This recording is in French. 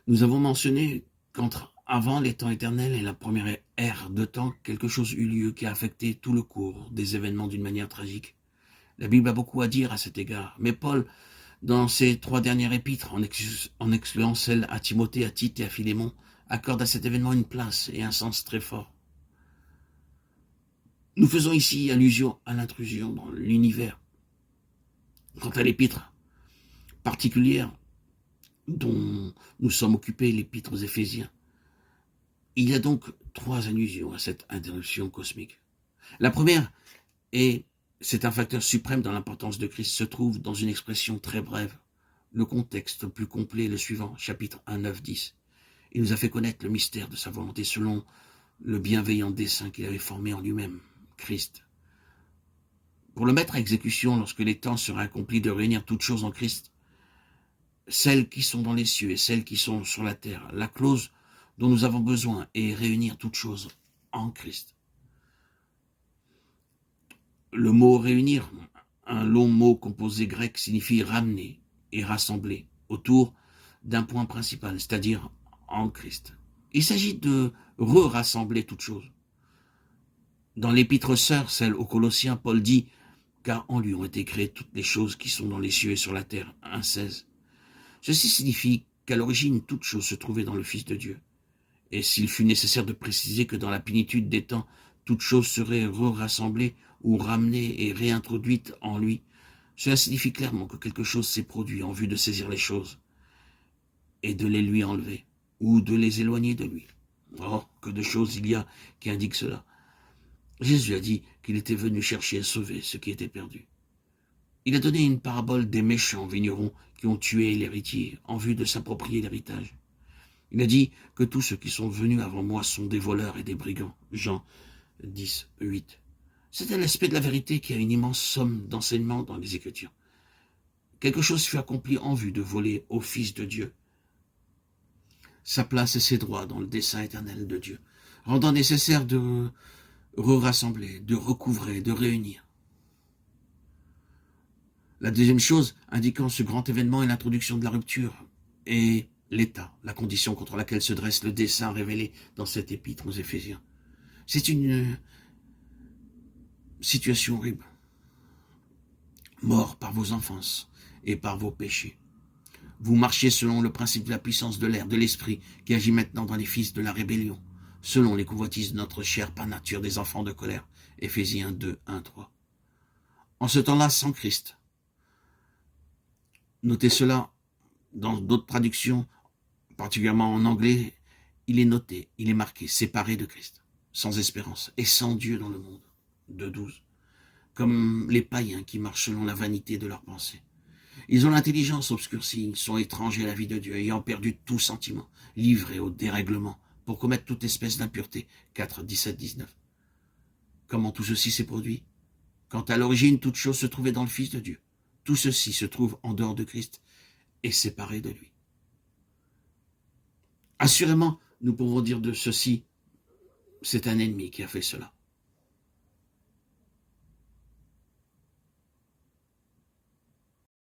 Nous avons mentionné qu'entre avant les temps éternels et la première ère de temps, quelque chose eut lieu qui a affecté tout le cours des événements d'une manière tragique. La Bible a beaucoup à dire à cet égard, mais Paul, dans ses 3 dernières épîtres, en excluant celles à Timothée, à Tite et à Philémon, accorde à cet événement une place et un sens très fort. Nous faisons ici allusion à l'intrusion dans l'univers. Quant à l'épître particulière dont nous sommes occupés, l'épître aux Éphésiens, il y a donc 3 allusions à cette interruption cosmique. La première, et c'est un facteur suprême dans l'importance de Christ, se trouve dans une expression très brève. Le contexte plus complet est le suivant, chapitre 1, 9, 10. Il nous a fait connaître le mystère de sa volonté selon le bienveillant dessein qu'il avait formé en lui-même, Christ. Pour le mettre à exécution lorsque les temps seraient accomplis de réunir toutes choses en Christ, celles qui sont dans les cieux et celles qui sont sur la terre, la clause dont nous avons besoin est réunir toutes choses en Christ. Le mot réunir, un long mot composé grec, signifie ramener et rassembler autour d'un point principal, c'est-à-dire en Christ. Il s'agit de rassembler toutes choses. Dans l'épître sœur, celle aux Colossiens, Paul dit « Car en lui ont été créées toutes les choses qui sont dans les cieux et sur la terre » 1,16. Ceci signifie qu'à l'origine, toute chose se trouvait dans le Fils de Dieu. Et s'il fut nécessaire de préciser que dans la plénitude des temps, toute chose serait rassemblée ou ramenée et réintroduite en lui, cela signifie clairement que quelque chose s'est produit en vue de saisir les choses et de les lui enlever ou de les éloigner de lui. Oh, que de choses il y a qui indiquent cela. Jésus a dit qu'il était venu chercher à sauver ce qui était perdu. Il a donné une parabole des méchants vignerons qui ont tué l'héritier en vue de s'approprier l'héritage. Il a dit que tous ceux qui sont venus avant moi sont des voleurs et des brigands. Jean 10, 8. C'est un aspect de la vérité qui a une immense somme d'enseignements dans les Écritures. Quelque chose fut accompli en vue de voler au Fils de Dieu sa place et ses droits dans le dessein éternel de Dieu, rendant nécessaire de rassembler, de recouvrer, de réunir. La deuxième chose indiquant ce grand événement est l'introduction de la rupture et l'état, la condition contre laquelle se dresse le dessein révélé dans cette épître aux Éphésiens. C'est une situation horrible. Mort par vos enfances et par vos péchés. Vous marchiez selon le principe de la puissance de l'air, de l'esprit, qui agit maintenant dans les fils de la rébellion, selon les convoitises de notre chair par nature des enfants de colère. Éphésiens 2, 1, 3. En ce temps-là, sans Christ. Notez cela dans d'autres traductions, particulièrement en anglais, il est noté, il est marqué, séparé de Christ, sans espérance et sans Dieu dans le monde. 2, 12. Comme les païens qui marchent selon la vanité de leurs pensées. Ils ont l'intelligence obscurcie, ils sont étrangers à la vie de Dieu, ayant perdu tout sentiment, livrés au dérèglement, pour commettre toute espèce d'impureté. 4, 17, 19. Comment tout ceci s'est produit? Quand à l'origine toute chose se trouvait dans le Fils de Dieu, tout ceci se trouve en dehors de Christ et séparé de lui. Assurément, nous pouvons dire de ceci, c'est un ennemi qui a fait cela.